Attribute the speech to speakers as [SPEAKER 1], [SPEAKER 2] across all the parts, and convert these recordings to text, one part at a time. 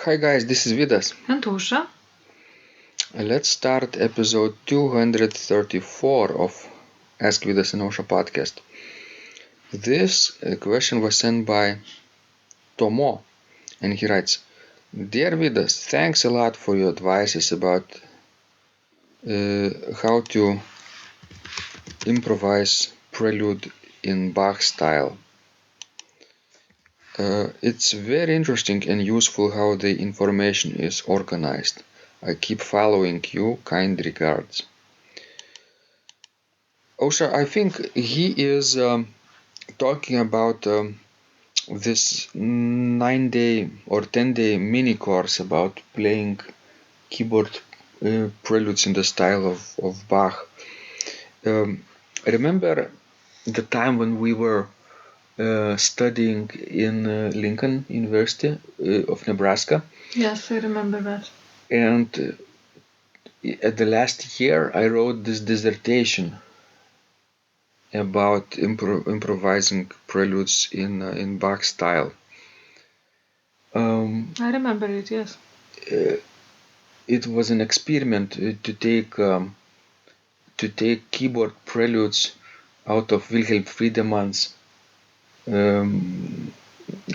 [SPEAKER 1] Hi guys, this is Vidas.
[SPEAKER 2] And Usha.
[SPEAKER 1] Let's start episode 234 of Ask Vidas and Usha podcast. This question was sent by Tomeu, and he writes, Dear Vidas, thanks a lot for your advices about how to improvise Prelude in Bach style. It's very interesting and useful how the information is organized. I keep following you. Kind regards. Osha, I think he is talking about this 9-day or 10-day mini course about playing keyboard preludes in the style of Bach. Remember the time when we were studying in Lincoln University of Nebraska?
[SPEAKER 2] Yes, I remember that.
[SPEAKER 1] And at the last year, I wrote this dissertation about improvising preludes in Bach style.
[SPEAKER 2] I remember it, yes.
[SPEAKER 1] It was an experiment to take keyboard preludes out of Wilhelm Friedemann's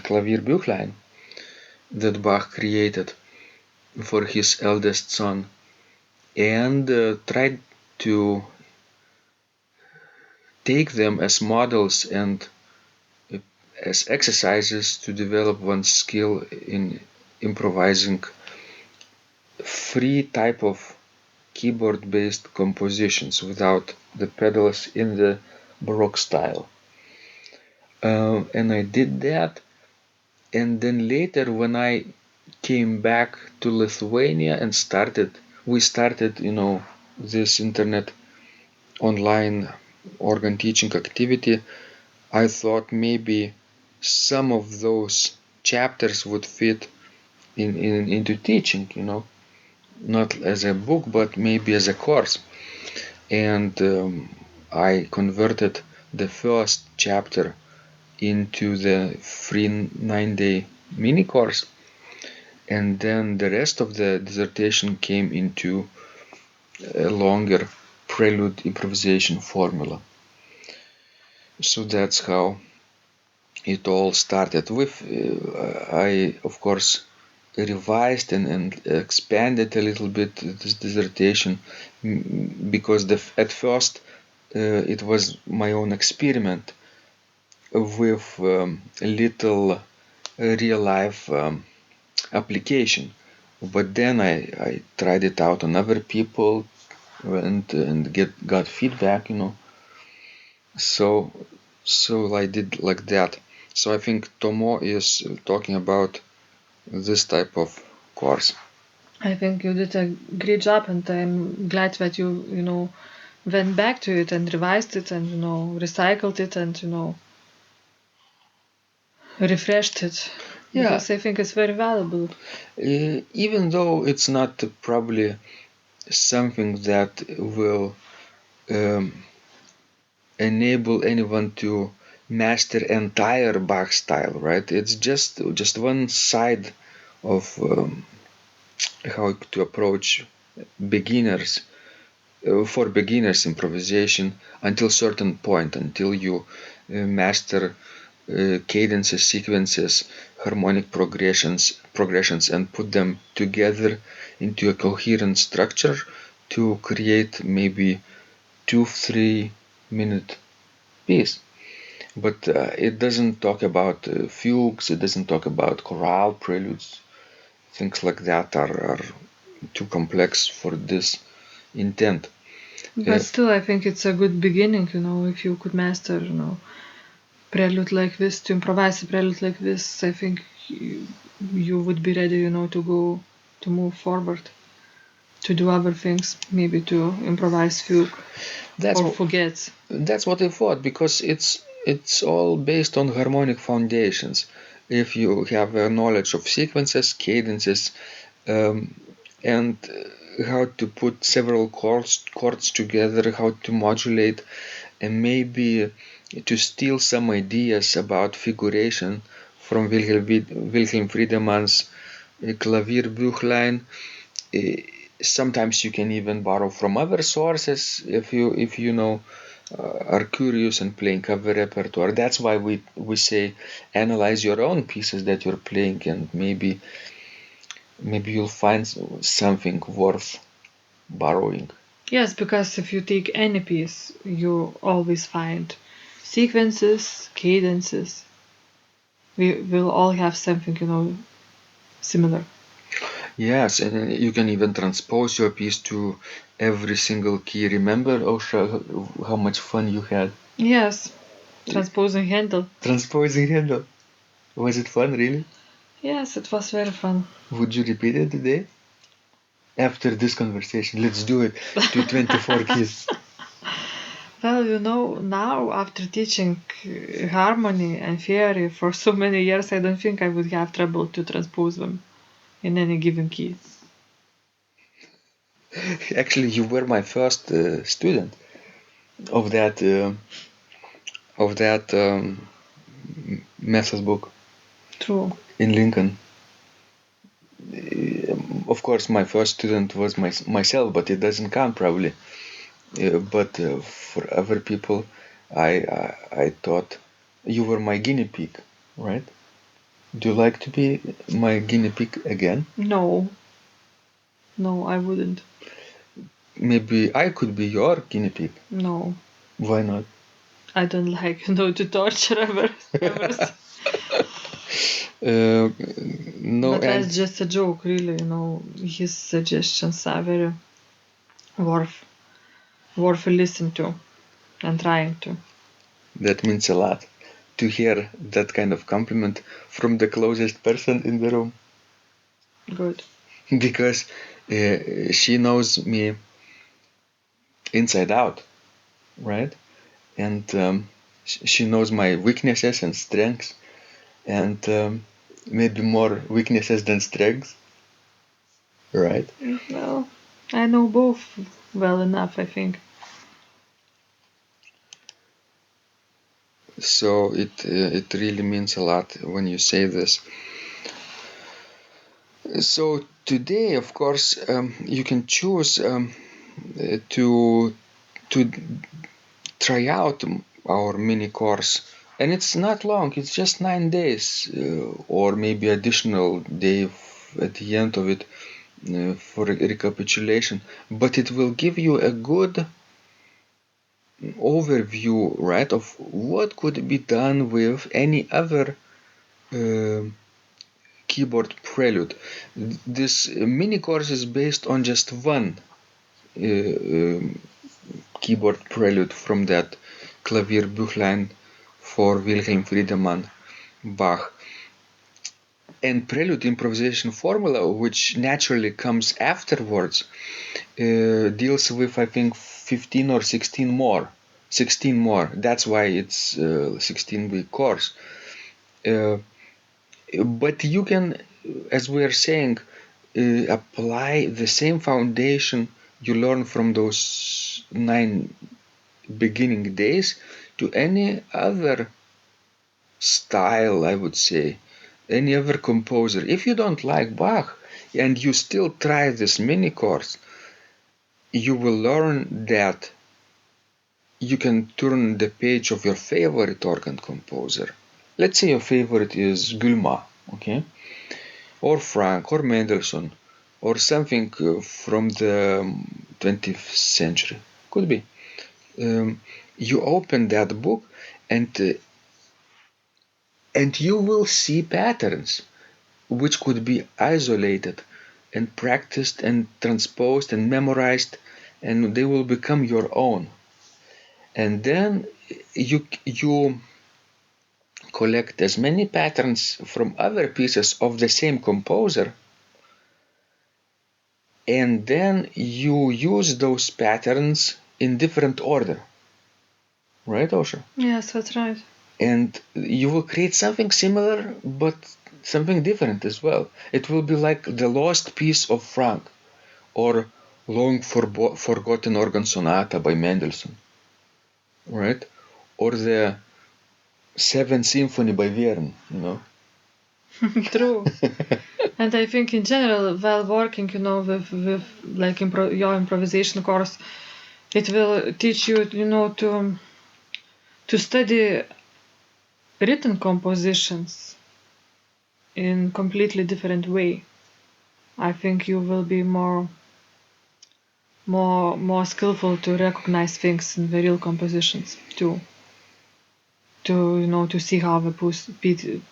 [SPEAKER 1] Klavierbüchlein that Bach created for his eldest son, and tried to take them as models and as exercises to develop one's skill in improvising free type of keyboard-based compositions without the pedals in the Baroque style. And I did that, and then later when I came back to Lithuania and we started, this internet online organ teaching activity, I thought maybe some of those chapters would fit into teaching, not as a book, but maybe as a course. And I converted the first chapter into the free 9-day mini course, and then the rest of the dissertation came into a longer prelude improvisation formula. So that's how it all started. I of course revised and expanded a little bit this dissertation, because at first it was my own experiment with a little real life application, but then I tried it out on other people and got feedback, so I did like that. So I think Tomeu is talking about this type of course.
[SPEAKER 2] I think you did a great job, and I'm glad that you went back to it and revised it and, recycled it and, refreshed it.
[SPEAKER 1] Yeah.
[SPEAKER 2] Because I think it's very valuable.
[SPEAKER 1] Even though it's not probably something that will enable anyone to master entire Bach style, right? It's just one side of how to approach beginners, for beginners improvisation until certain point, until you master cadences, sequences, harmonic progressions, and put them together into a coherent structure to create maybe 2-3 minute piece. But it doesn't talk about fugues, it doesn't talk about chorale preludes. Things like that are too complex for this intent.
[SPEAKER 2] But still, I think it's a good beginning, if you could master, prelude like this, to improvise a prelude like this. I think you would be ready, to move forward, to do other things, maybe to improvise fugue or fuguettes.
[SPEAKER 1] That's what I thought, because it's all based on harmonic foundations. If you have a knowledge of sequences, cadences, and how to put several chords together, how to modulate, and maybe to steal some ideas about figuration from Wilhelm Friedemann's Klavierbüchlein. Sometimes you can even borrow from other sources if you know are curious and playing cover repertoire. That's why we say analyze your own pieces that you're playing, and maybe you'll find something worth borrowing.
[SPEAKER 2] Yes, because if you take any piece, you always find sequences, cadences. We will all have something, similar.
[SPEAKER 1] Yes, and you can even transpose your piece to every single key. Remember, Osha, how much fun you had
[SPEAKER 2] Yes, transposing handle.
[SPEAKER 1] transposing handle? Was it fun, really?
[SPEAKER 2] Yes, it was very fun.
[SPEAKER 1] Would you repeat it today? After this conversation, let's do it to 24 keys.
[SPEAKER 2] Well, now after teaching harmony and theory for so many years, I don't think I would have trouble to transpose them in any given key.
[SPEAKER 1] Actually, you were my first student of that method book
[SPEAKER 2] True.
[SPEAKER 1] in Lincoln. Of course, my first student was myself, but it doesn't count probably. But for other people, I thought you were my guinea pig, right? Do you like to be my guinea pig again?
[SPEAKER 2] No, I wouldn't.
[SPEAKER 1] Maybe I could be your guinea pig.
[SPEAKER 2] No,
[SPEAKER 1] Why not?
[SPEAKER 2] I don't like, to torture others.
[SPEAKER 1] No,
[SPEAKER 2] But
[SPEAKER 1] and
[SPEAKER 2] that's just a joke, really. His suggestions are very worth listen to and trying to.
[SPEAKER 1] that means a lot to hear that kind of compliment from the closest person in the room.
[SPEAKER 2] Good.
[SPEAKER 1] Because she knows me inside out, right? And she knows my weaknesses and strengths, and maybe more weaknesses than strengths, right?
[SPEAKER 2] Well, I know both well enough, I think.
[SPEAKER 1] So it really means a lot when you say this. So today, of course, you can choose to try out our mini course, and it's not long. It's just 9 days, or maybe additional day at the end of it for recapitulation. But it will give you a good overview, right, of what could be done with any other uh, keyboard prelude. This mini course is based on just one keyboard prelude from that Klavierbüchlein for Wilhelm Friedemann Bach. And prelude improvisation formula, which naturally comes afterwards, deals with, I think, 15 or 16 more. 16 more. That's why it's a 16-week course. But you can, as we are saying, apply the same foundation you learn from those 9 beginning days to any other style, I would say, any other composer. If you don't like Bach and you still try this mini course, you will learn that you can turn the page of your favorite organ composer. Let's say your favorite is Gülma, okay? Or Frank, or Mendelssohn, or something from the 20th century. Could be. You open that book and you will see patterns which could be isolated and practiced and transposed and memorized, and they will become your own. And then you collect as many patterns from other pieces of the same composer, and then you use those patterns in different order. Right, Osha?
[SPEAKER 2] Yes, that's right.
[SPEAKER 1] And you will create something similar, but something different as well. It will be like the lost piece of Frank, or long forgotten organ sonata by Mendelssohn, right? Or the Seventh Symphony by Wern,
[SPEAKER 2] True. And I think in general, while working, with like your improvisation course, it will teach you, to study written compositions in completely different way. I think you will be more skillful to recognize things in the real compositions too. To see how the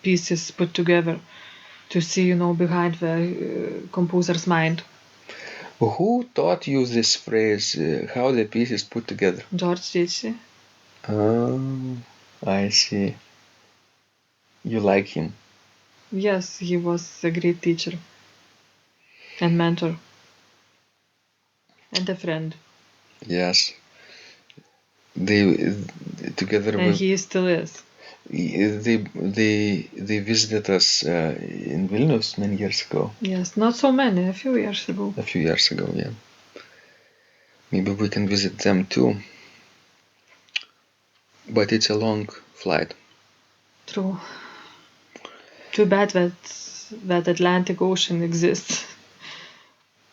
[SPEAKER 2] pieces put together, to see behind the composer's mind.
[SPEAKER 1] Who taught you this phrase, how the piece is put together?
[SPEAKER 2] George Ritchie.
[SPEAKER 1] Oh, I see. You like him?
[SPEAKER 2] Yes, he was a great teacher and mentor and a friend.
[SPEAKER 1] Yes. They together
[SPEAKER 2] And
[SPEAKER 1] with
[SPEAKER 2] he still is.
[SPEAKER 1] they visited us in Vilnius many years ago.
[SPEAKER 2] Yes, not so many, a few years ago.
[SPEAKER 1] A few years ago, yeah. Maybe we can visit them too. But it's a long flight.
[SPEAKER 2] True. Too bad that Atlantic Ocean exists.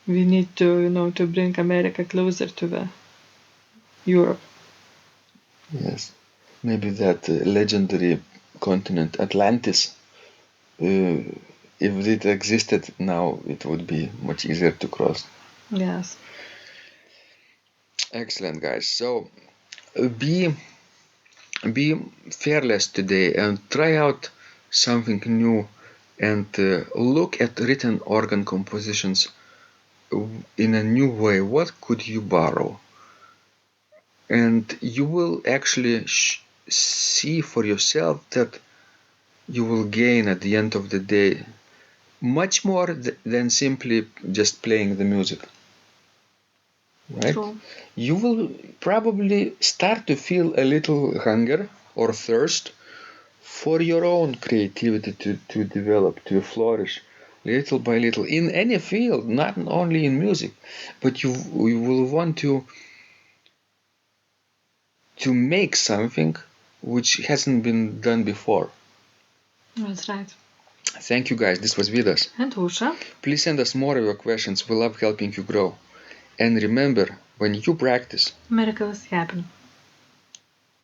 [SPEAKER 2] We need to bring America closer to the Europe.
[SPEAKER 1] Yes. Maybe that legendary continent Atlantis, if it existed now, it would be much easier to cross.
[SPEAKER 2] Yes.
[SPEAKER 1] Excellent, guys. So be fearless today and try out something new, and look at written organ compositions in a new way. What could you borrow? And you will actually see for yourself that you will gain at the end of the day much more than simply just playing the music. Right?
[SPEAKER 2] True.
[SPEAKER 1] You will probably start to feel a little hunger or thirst for your own creativity to develop, to flourish little by little in any field, not only in music, but you will want to make something which hasn't been done before.
[SPEAKER 2] That's right.
[SPEAKER 1] Thank you, guys. This was Vidas.
[SPEAKER 2] And Usha.
[SPEAKER 1] Please send us more of your questions. We love helping you grow. And remember, when you practice,
[SPEAKER 2] Miracles happen.